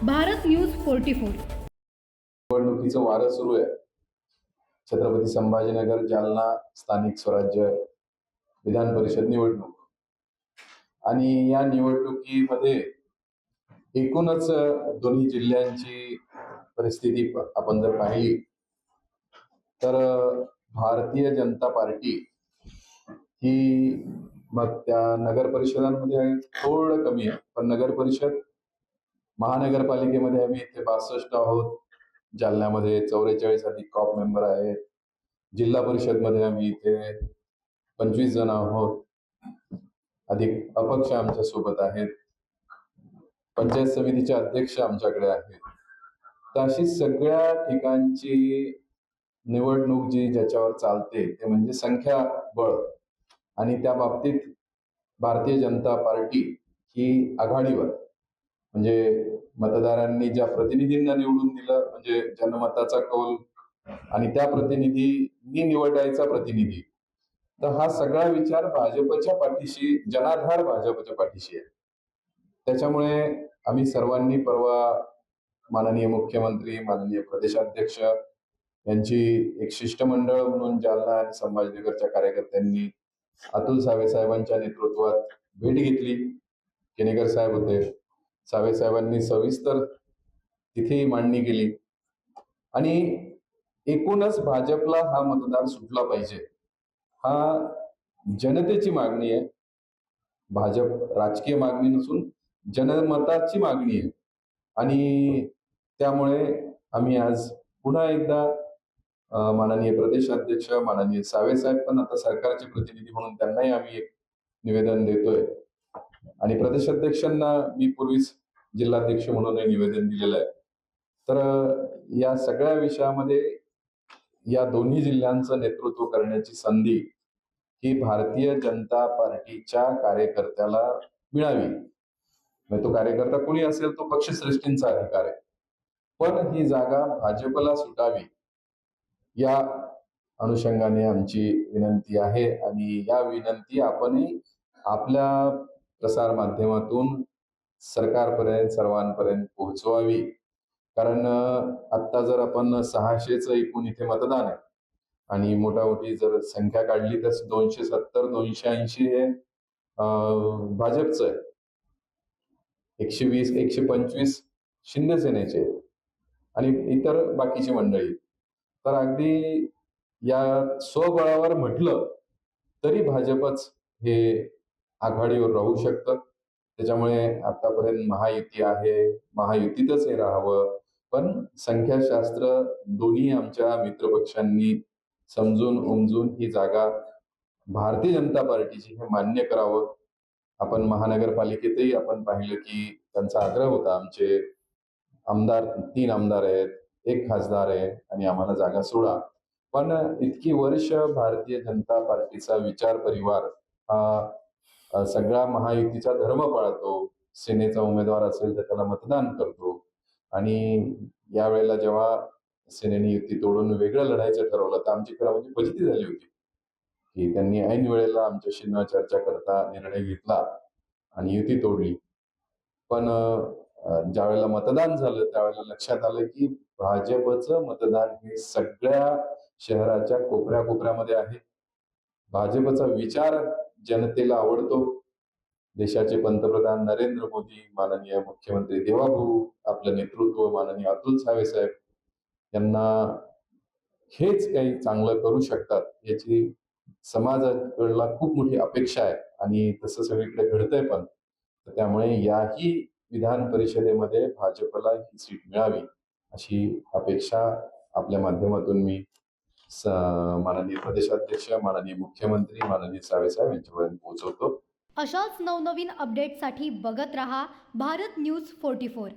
Bharat news 44. निवडणुकीचं वारं सुरू आहे. छत्रपती संभाजीनगर जालना स्थानिक स्वराज्य विधान परिषद निवडणूक आणि या निवडणुकीमध्ये एकूणच दोन्ही जिल्ह्यांची परिस्थिती आपण जर पाहिली तर भारतीय जनता पार्टी ही मग त्या नगर परिषदांमध्ये थोडं कमी आहे, पण नगर परिषद महानगरपालिकेमध्ये आम्ही इथे 62 आहोत, जालन्यामध्ये 44 अधिक कॉप मेंबर आहेत, जिल्हा परिषद मध्ये आम्ही इथे 25 जण आहोत, अधिक अपक्ष आमच्या सोबत आहेत, पंचायत समितीचे अध्यक्ष आमच्याकडे आहेत. तर अशी सगळ्या ठिकाणची निवडणूक जी ज्याच्यावर चालते ते म्हणजे संख्याबळ, आणि त्या बाबतीत भारतीय जनता पार्टी ही आघाडीवर, म्हणजे मतदारांनी ज्या प्रतिनिधींना निवडून दिलं, म्हणजे जनमताचा कौल आणि त्या प्रतिनिधींनी निवडायचा प्रतिनिधी, तर हा सगळा विचार भाजपच्या पाठीशी, जनाधार भाजपच्या पाठीशी आहे. त्याच्यामुळे आम्ही सर्वांनी परवा माननीय मुख्यमंत्री, माननीय प्रदेशाध्यक्ष यांची एक शिष्टमंडळ म्हणून जालना आणि संभाजीनगरच्या कार्यकर्त्यांनी अतुल सावे साहेबांच्या नेतृत्वात भेट घेतली. केनेकर साहेब होते, सावे साहेबांनी सविस्तर तिथेही मांडणी केली आणि एकूणच भाजपला हा मतदार सुटला पाहिजे, हा जनतेची मागणी आहे. भाजप राजकीय मागणी नसून जनमताची मागणी आहे आणि त्यामुळे आम्ही आज पुन्हा एकदा माननीय प्रदेशाध्यक्ष माननीय सावे साहेब पण आता सरकारचे प्रतिनिधी म्हणून त्यांनाही आम्ही एक निवेदन देतोय आणि प्रदेशाध्यक्षांना मी पूर्वीच जिल्हाध्यक्ष म्हणून निवेदन दिलेलं आहे. तर या सगळ्या विषयामध्ये या दोन्ही जिल्ह्यांचं नेतृत्व करण्याची संधी ही भारतीय जनता पार्टीच्या कार्यकर्त्याला मिळावी. मग तो कार्यकर्ता कोणी असेल तो पक्षश्रेष्ठींचा अधिकार आहे, पण ही जागा भाजपला सुटावी या अनुषंगाने आमची विनंती आहे आणि या विनंती आपणही आपल्या प्रसार माध्यमातून सरकारपर्यंत, सर्वांपर्यंत पोहोचवावी. कारण आता जर आपण 600चं एकूण इथे मतदान आहे आणि मोठी जर संख्या काढली तर 270 280 हे भाजपचं आहे, 120 125 शिंदे सेनेचे आणि इतर बाकीची मंडळी. तर अगदी या स्वबळावर म्हटलं तरी भाजपच हे आघाडीवर राहू शकतं. त्याच्यामुळे आतापर्यंत महायुती आहे, महायुतीतच हे राहावं, पण संख्याशास्त्र दोन्ही आमच्या मित्रपक्षांनी समजून उमजून ही जागा भारतीय जनता पार्टीची हे मान्य करावं. आपण महानगरपालिकेतही आपण पाहिलं की त्यांचा आग्रह होता, आमचे आमदार 3 आमदार आहेत, 1 खासदार आहे आणि आम्हाला जागा सोडा. पण इतकी वर्ष भारतीय जनता पार्टीचा विचार परिवार हा सगळा महायुतीचा धर्म पाळतो. सेनेचा उमेदवार असेल तर त्याला मतदान करतो आणि यावेळेला जेव्हा सेनेने युती तोडून वेगळं लढायचं ठरवलं तर आमची खरं म्हणजे फजिती झाली होती की त्यांनी ऐन वेळेला आमच्याशी न चर्चा करता निर्णय घेतला आणि युती तोडली. पण ज्या वेळेला मतदान झालं त्यावेळेला लक्षात आलं की भाजपचं मतदान हे सगळ्या शहराच्या कोपऱ्यामध्ये आहे. भाजपचा विचार जनतेला आवडतो. देशाचे पंतप्रधान नरेंद्र मोदी, माननीय मुख्यमंत्री देवाभाऊ, आपलं नेतृत्व माननीय अतुल सावे साहेब यांना हेच काही चांगलं करू शकतात याची समाजाकडला खूप मोठी अपेक्षा आहे आणि तसं सगळीकडे घडतंय पण. त्यामुळे याही विधान परिषदेमध्ये भाजपला ही सीट मिळावी अशी अपेक्षा आपल्या माध्यमातून मी माननीय प्रदेशाध्यक्ष, माननीय मुख्यमंत्री, माननीय सावे साहेब यांच्यापर्यंत पोहोचवतो. अशाच नवनवीन अपडेटसाठी बघत रहा भारत न्यूज 44.